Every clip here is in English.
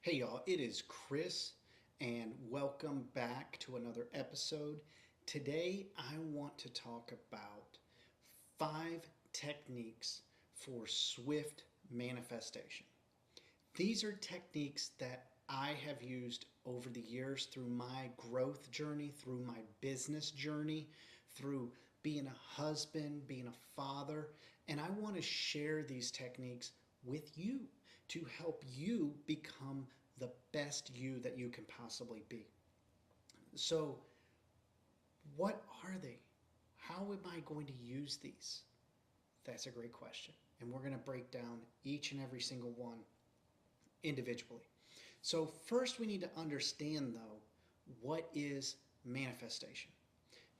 Hey y'all, it is Chris, and welcome back to another episode. Today I want to talk about 5 techniques for swift manifestation. These are techniques that I have used over the years through my growth journey, through my business journey, through being a husband, being a father, and I want to share these techniques with you to help you become the best you that you can possibly be. So, what are they? How am I going to use these? That's a great question. And we're going to break down each and every single one individually. So, first, we need to understand, though, what is manifestation?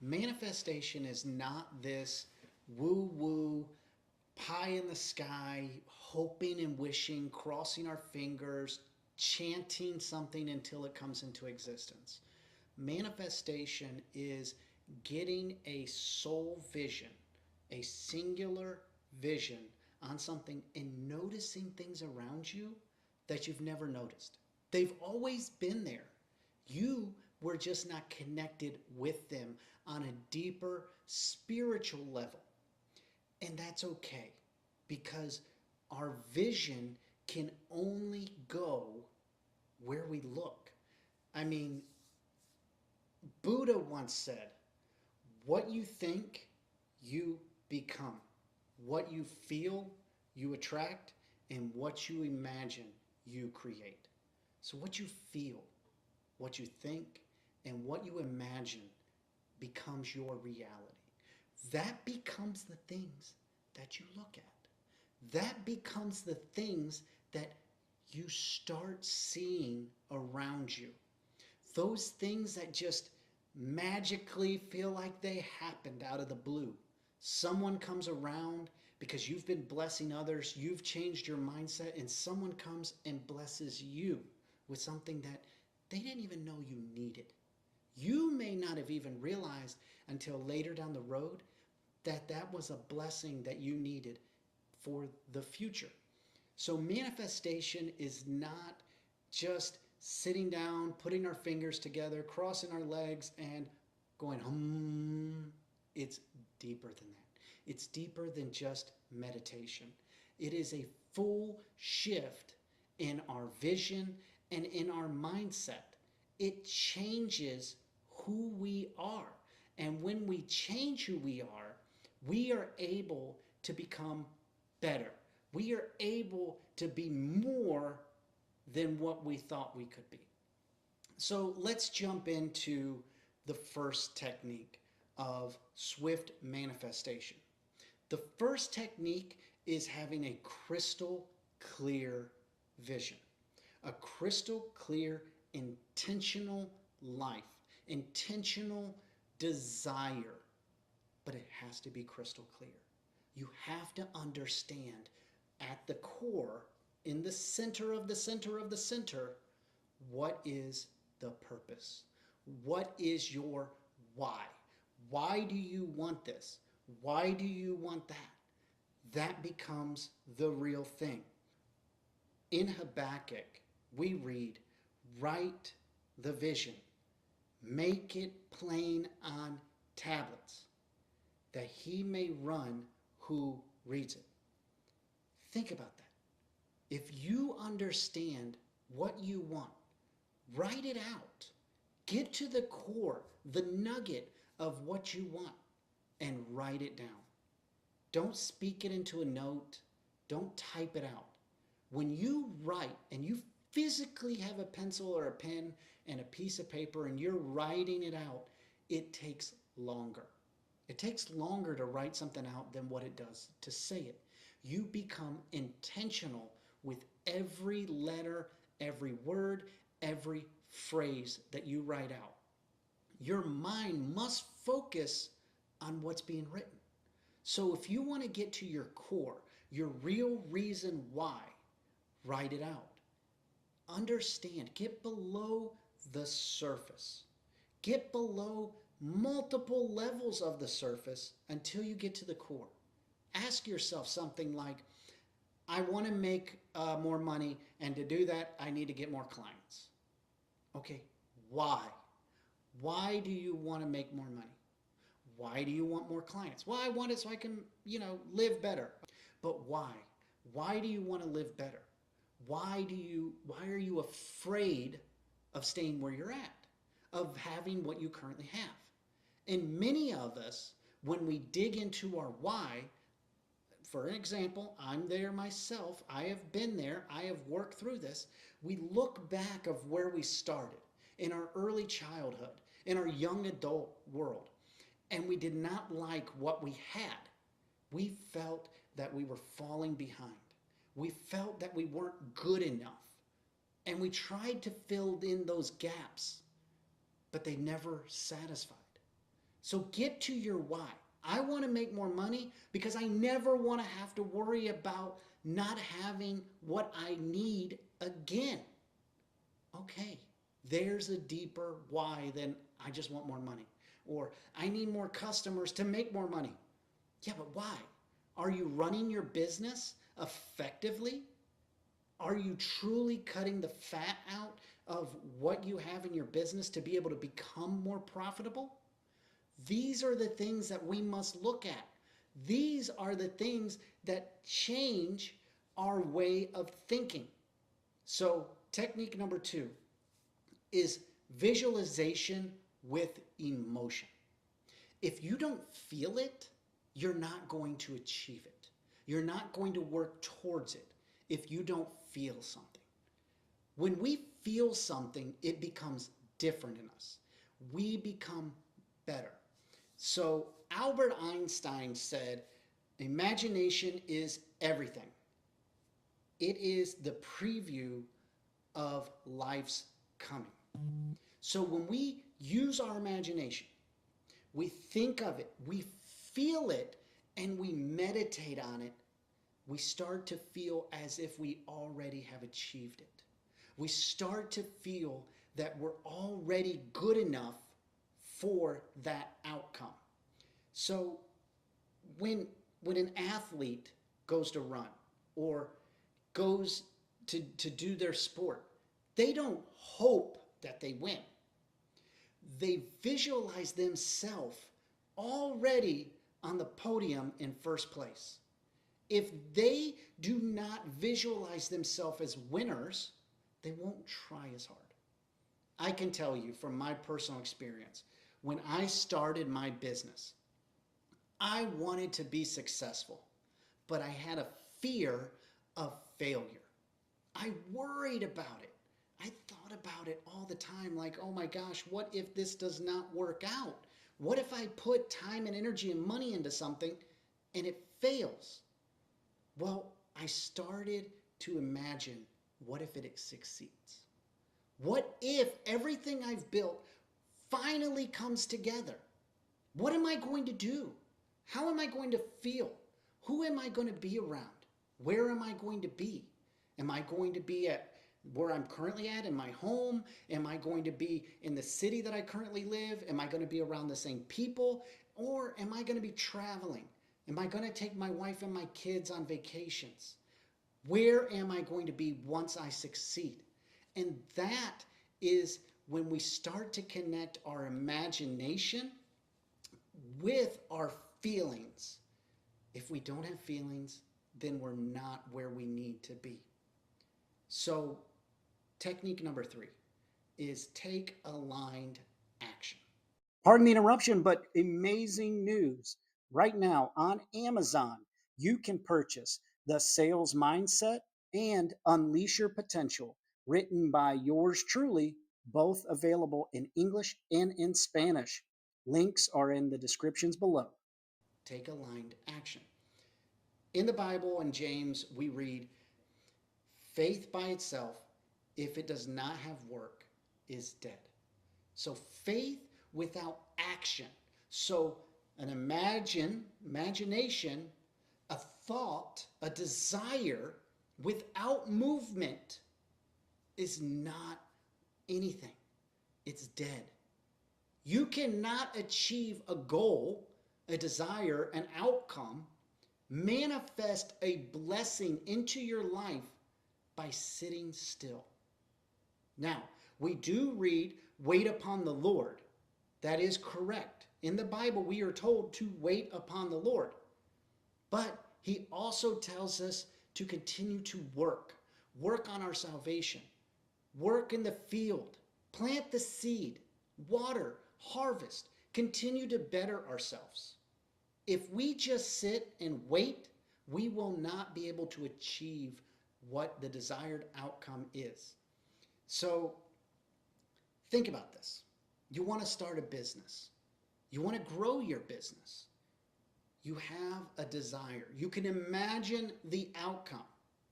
Manifestation is not this woo woo, pie in the sky, hoping and wishing, crossing our fingers, chanting something until it comes into existence. Manifestation is getting a soul vision, a singular vision on something and noticing things around you that you've never noticed. They've always been there. You were just not connected with them on a deeper spiritual level. And that's okay because our vision can only go where we look. I mean, Buddha once said, what you think, you become. What you feel, you attract. And what you imagine, you create. So, what you feel, what you think, and what you imagine becomes your reality. That becomes the things that you look at. That becomes the things that you start seeing around you. Those things that just magically feel like they happened out of the blue. Someone comes around because you've been blessing others, you've changed your mindset, and someone comes and blesses you with something that they didn't even know you needed. You may not have even realized until later down the road that that was a blessing that you needed for the future. So, manifestation is not just sitting down, putting our fingers together, crossing our legs, and going, It's deeper than that. It's deeper than just meditation. It is a full shift in our vision and in our mindset. It changes who we are. And when we change who we are able to become better. We are able to be more than what we thought we could be. So let's jump into the first technique of swift manifestation. The first technique is having a crystal clear vision, a crystal clear, intentional life, intentional desire, but it has to be crystal clear. You have to understand at the core, in the center of the center of the center, what is the purpose? What is your why? Why do you want this? Why do you want that? That becomes the real thing. In Habakkuk, we read, write the vision, make it plain on tablets, that he may run who reads it. Think about that. If you understand what you want, write it out. Get to the core, the nugget of what you want, and write it down. Don't speak it into a note. Don't type it out. When you write and you physically have a pencil or a pen and a piece of paper and you're writing it out, it takes longer. It takes longer to write something out than what it does to say it. You become intentional with every letter, every word, every phrase that you write out. Your mind must focus on what's being written. So if you want to get to your core, your real reason why, write it out. Understand, get below the surface. Get below multiple levels of the surface until you get to the core. Ask yourself something like, I want to make more money, and to do that, I need to get more clients. Okay, why? Why do you want to make more money? Why do you want more clients? Well, I want it so I can, live better. But why? Why do you want to live better? Why are you afraid of staying where you're at? Of having what you currently have? And many of us, when we dig into our why, for an example, I'm there myself. I have been there. I have worked through this. We look back of where we started in our early childhood, in our young adult world, and we did not like what we had. We felt that we were falling behind. We felt that we weren't good enough. And we tried to fill in those gaps, but they never satisfied. So get to your why. I want to make more money because I never want to have to worry about not having what I need again. Okay, there's a deeper why than I just want more money. Or I need more customers to make more money. Yeah, but why? Are you running your business effectively? Are you truly cutting the fat out of what you have in your business to be able to become more profitable? These are the things that we must look at. These are the things that change our way of thinking. So, technique number 2 is visualization with emotion. If you don't feel it, you're not going to achieve it. You're not going to work towards it if you don't feel something. When we feel something, it becomes different in us. We become better. So Albert Einstein said, imagination is everything. It is the preview of life's coming. So when we use our imagination, we think of it, we feel it, and we meditate on it, we start to feel as if we already have achieved it. We start to feel that we're already good enough for that outcome. So when an athlete goes to run or goes to do their sport, they don't hope that they win. They visualize themselves already on the podium in first place. If they do not visualize themselves as winners, they won't try as hard. I can tell you from my personal experience, when I started my business, I wanted to be successful, but I had a fear of failure. I worried about it. I thought about it all the time, like, oh my gosh, what if this does not work out? What if I put time and energy and money into something and it fails? Well, I started to imagine, what if it succeeds? What if everything I've built finally comes together? What am I going to do? How am I going to feel? Who am I going to be around? Where am I going to be? Am I going to be at where I'm currently at in my home? Am I going to be in the city that I currently live? Am I going to be around the same people? Or am I going to be traveling? Am I going to take my wife and my kids on vacations? Where am I going to be once I succeed? And that is when we start to connect our imagination with our feelings. If we don't have feelings, then we're not where we need to be. So, technique number 3 is take aligned action. Pardon the interruption, but amazing news. Right now on Amazon, you can purchase The Sales Mindset and Unleash Your Potential, written by yours truly, both available in English and in Spanish. Links are in the descriptions below. Take aligned action. In the Bible in James, we read, faith by itself, if it does not have work, is dead. So faith without action. So an imagination, a thought, a desire without movement is not anything. It's dead. You cannot achieve a goal, a desire, an outcome Manifest a blessing into your life by sitting still. Now, we do read, wait upon the Lord. That is correct. In the Bible, we are told to wait upon the Lord. But he also tells us to continue to work on our salvation, work in the field, plant the seed, water, harvest, continue to better ourselves. If we just sit and wait, we will not be able to achieve what the desired outcome is. So think about this. You want to start a business. You want to grow your business. You have a desire. You can imagine the outcome.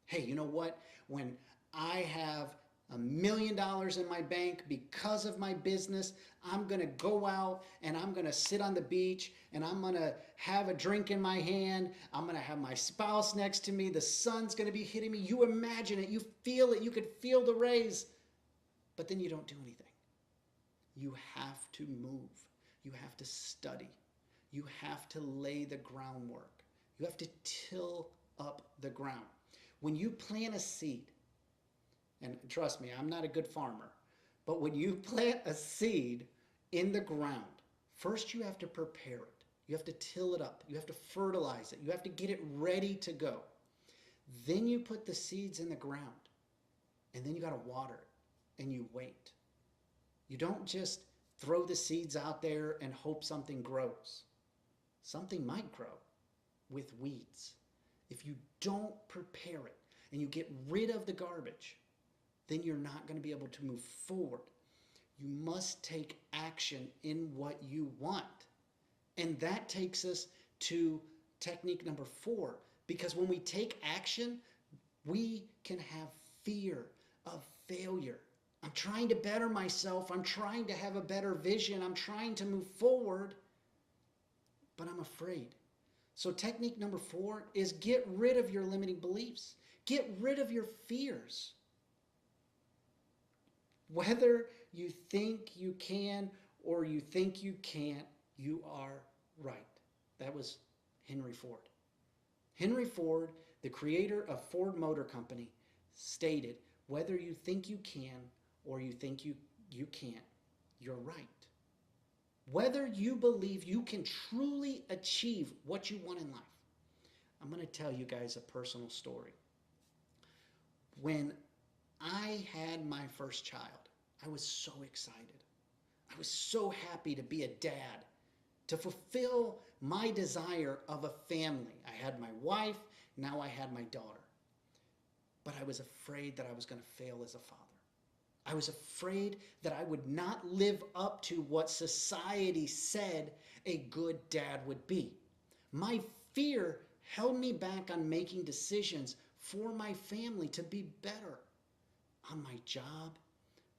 Hey, you know what? When I have $1 million in my bank because of my business, I'm going to go out and I'm going to sit on the beach and I'm going to have a drink in my hand. I'm going to have my spouse next to me. The sun's going to be hitting me. You imagine it. You feel it. You could feel the rays. But then you don't do anything. You have to move. You have to study. You have to lay the groundwork. You have to till up the ground. When you plant a seed, and trust me, I'm not a good farmer, but when you plant a seed in the ground, first you have to prepare it. You have to till it up. You have to fertilize it. You have to get it ready to go. Then you put the seeds in the ground, and then you got to water it, and you wait. You don't just throw the seeds out there and hope something grows. Something might grow with weeds. If you don't prepare it and you get rid of the garbage, then you're not going to be able to move forward. You must take action in what you want. And that takes us to technique number 4, because when we take action, we can have fear of failure. I'm trying to better myself. I'm trying to have a better vision. I'm trying to move forward, but I'm afraid. So technique number 4 is get rid of your limiting beliefs. Get rid of your fears. Whether you think you can or you think you can't, you are right. That was Henry Ford. Henry Ford, the creator of Ford Motor Company, stated, whether you think you can or you think you can't, you're right. Whether you believe you can truly achieve what you want in life. I'm going to tell you guys a personal story. When I had my first child, I was so excited. I was so happy to be a dad, to fulfill my desire of a family. I had my wife, now I had my daughter. But I was afraid that I was going to fail as a father. I was afraid that I would not live up to what society said a good dad would be. My fear held me back on making decisions for my family to be better. On my job,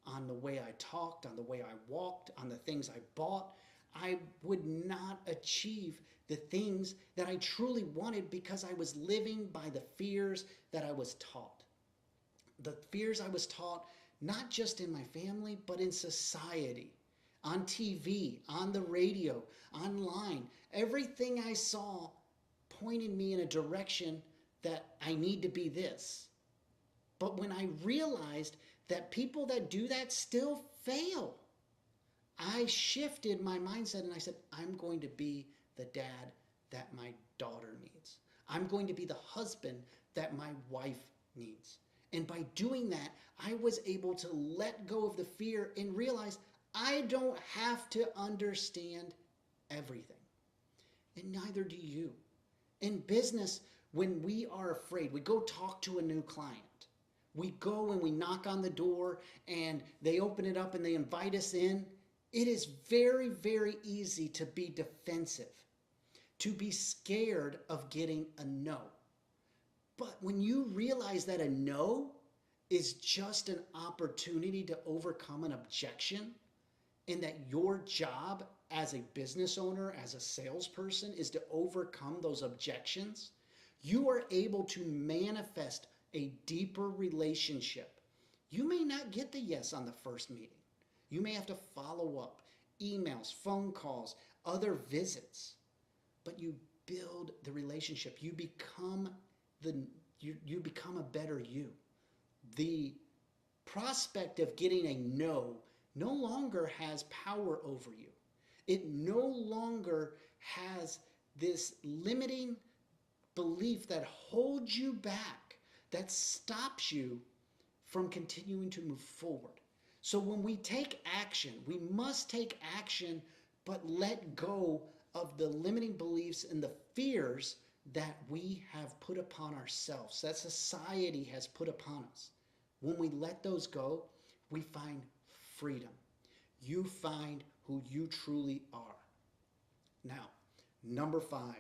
on the way I talked, on the way I walked, on the things I bought, I would not achieve the things that I truly wanted because I was living by the fears that I was taught. The fears I was taught not just in my family, but in society, on TV, on the radio, online. Everything I saw pointed me in a direction that I need to be this. But when I realized that people that do that still fail, I shifted my mindset and I said, I'm going to be the dad that my daughter needs. I'm going to be the husband that my wife needs. And by doing that, I was able to let go of the fear and realize I don't have to understand everything. And neither do you. In business, when we are afraid, we go talk to a new client. We go and we knock on the door and they open it up and they invite us in. It is very, very easy to be defensive, to be scared of getting a no. But when you realize that a no is just an opportunity to overcome an objection, and that your job as a business owner, as a salesperson, is to overcome those objections, you are able to manifest a deeper relationship. You may not get the yes on the first meeting. You may have to follow up, emails, phone calls, other visits. But you build the relationship. You become you become a better you. The prospect of getting a no longer has power over you. It no longer has this limiting belief that holds you back, that stops you from continuing to move forward. So when we take action, we must take action, but let go of the limiting beliefs and the fears that we have put upon ourselves, that society has put upon us. When we let those go, we find freedom. You find who you truly are. Now, number 5,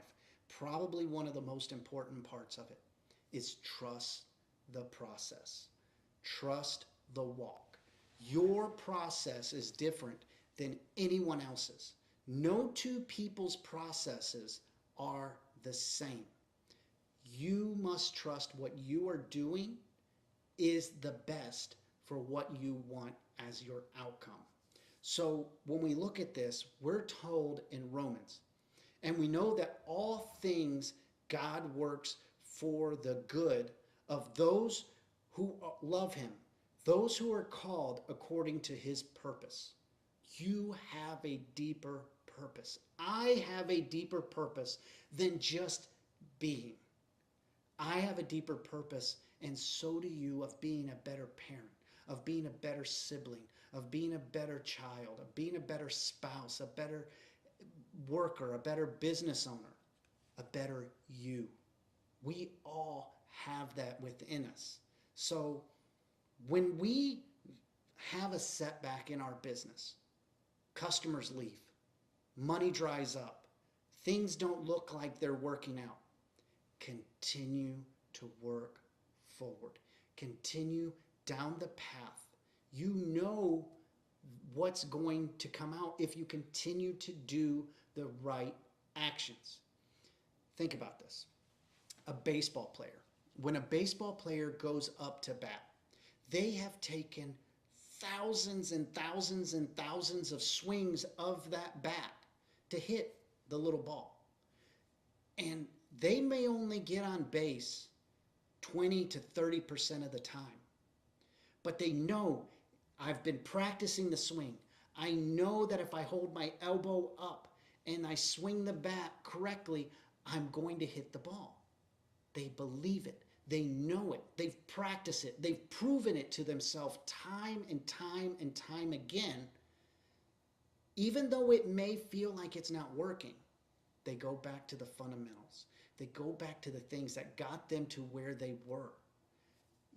probably one of the most important parts of it, is trust the process. Trust the walk. Your process is different than anyone else's. No two people's processes are the same. You must trust what you are doing is the best for what you want as your outcome. So when we look at this, we're told in Romans, and we know that all things God works for the good of those who love him, those who are called according to his purpose. You have a deeper purpose. I have a deeper purpose than just being. I have a deeper purpose, and so do you, of being a better parent, of being a better sibling, of being a better child, of being a better spouse, a better worker, a better business owner, a better you. We all have that within us. So when we have a setback in our business, customers leave, money dries up, things don't look like they're working out, continue to work forward. Continue down the path. You know what's going to come out if you continue to do the right actions. Think about this. A baseball player. When a baseball player goes up to bat, they have taken thousands and thousands and thousands of swings of that bat to hit the little ball. And they may only get on base 20 to 30% of the time. But they know, I've been practicing the swing. I know that if I hold my elbow up and I swing the bat correctly, I'm going to hit the ball. They believe it. They know it. They've practiced it. They've proven it to themselves time and time and time again. Even though it may feel like it's not working, they go back to the fundamentals. They go back to the things that got them to where they were.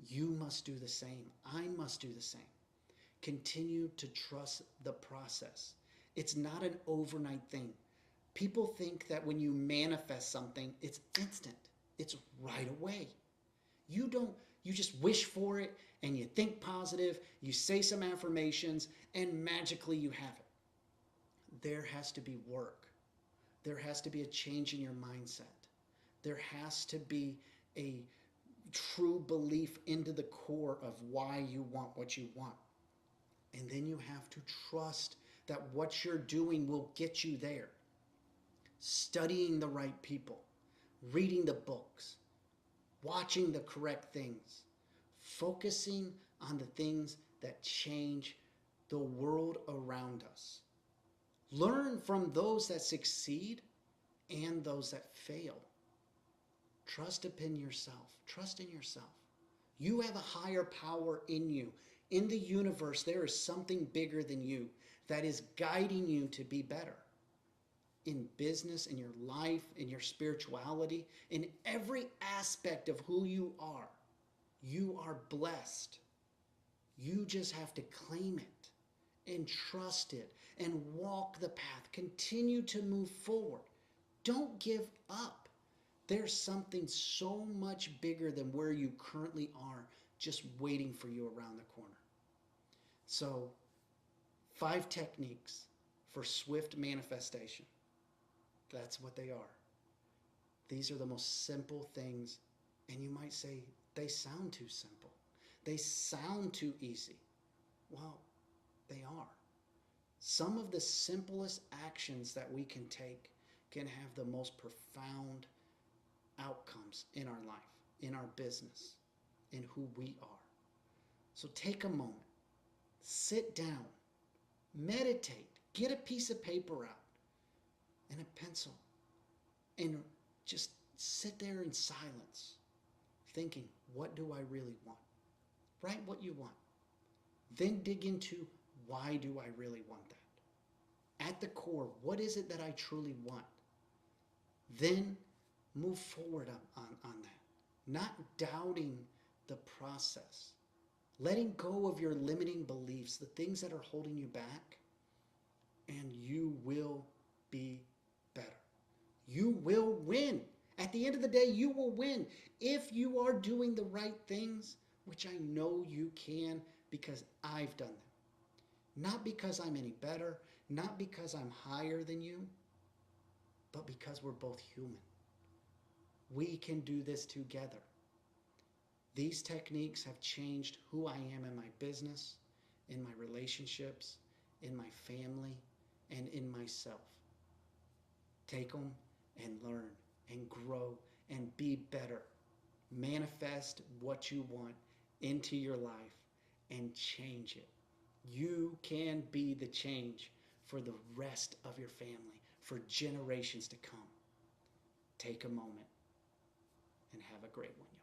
You must do the same. I must do the same. Continue to trust the process. It's not an overnight thing. People think that when you manifest something, it's instant. It's right away. You just wish for it and you think positive, you say some affirmations, and magically you have it. There has to be work. There has to be a change in your mindset. There has to be a true belief into the core of why you want what you want. And then you have to trust that what you're doing will get you there. Studying the right people, reading the books, watching the correct things, focusing on the things that change the world around us. Learn from those that succeed and those that fail. Trust in yourself. Trust in yourself. You have a higher power in you. In the universe, there is something bigger than you that is guiding you to be better. In business, in your life, in your spirituality, in every aspect of who you are blessed. You just have to claim it and trust it and walk the path. Continue to move forward. Don't give up. There's something so much bigger than where you currently are just waiting for you around the corner. So, 5 techniques for swift manifestation. That's what they are. These are the most simple things, and you might say, they sound too simple. They sound too easy. Well, they are. Some of the simplest actions that we can take can have the most profound outcomes in our life, in our business, in who we are. So take a moment, sit down, meditate, get a piece of paper out and a pencil, and just sit there in silence, thinking, what do I really want? Write what you want. Then dig into, why do I really want that? At the core, what is it that I truly want? Then move forward on that. Not doubting the process. Letting go of your limiting beliefs, the things that are holding you back, and you will be better. You will win. At the end of the day, you will win if you are doing the right things, which I know you can because I've done them. Not because I'm any better, not because I'm higher than you, but because we're both human. We can do this together. These techniques have changed who I am in my business, in my relationships, in my family, and in myself. Take them and learn and grow and be better. Manifest what you want into your life and change it. You can be the change for the rest of your family, for generations to come. Take a moment and have a great one, y'all.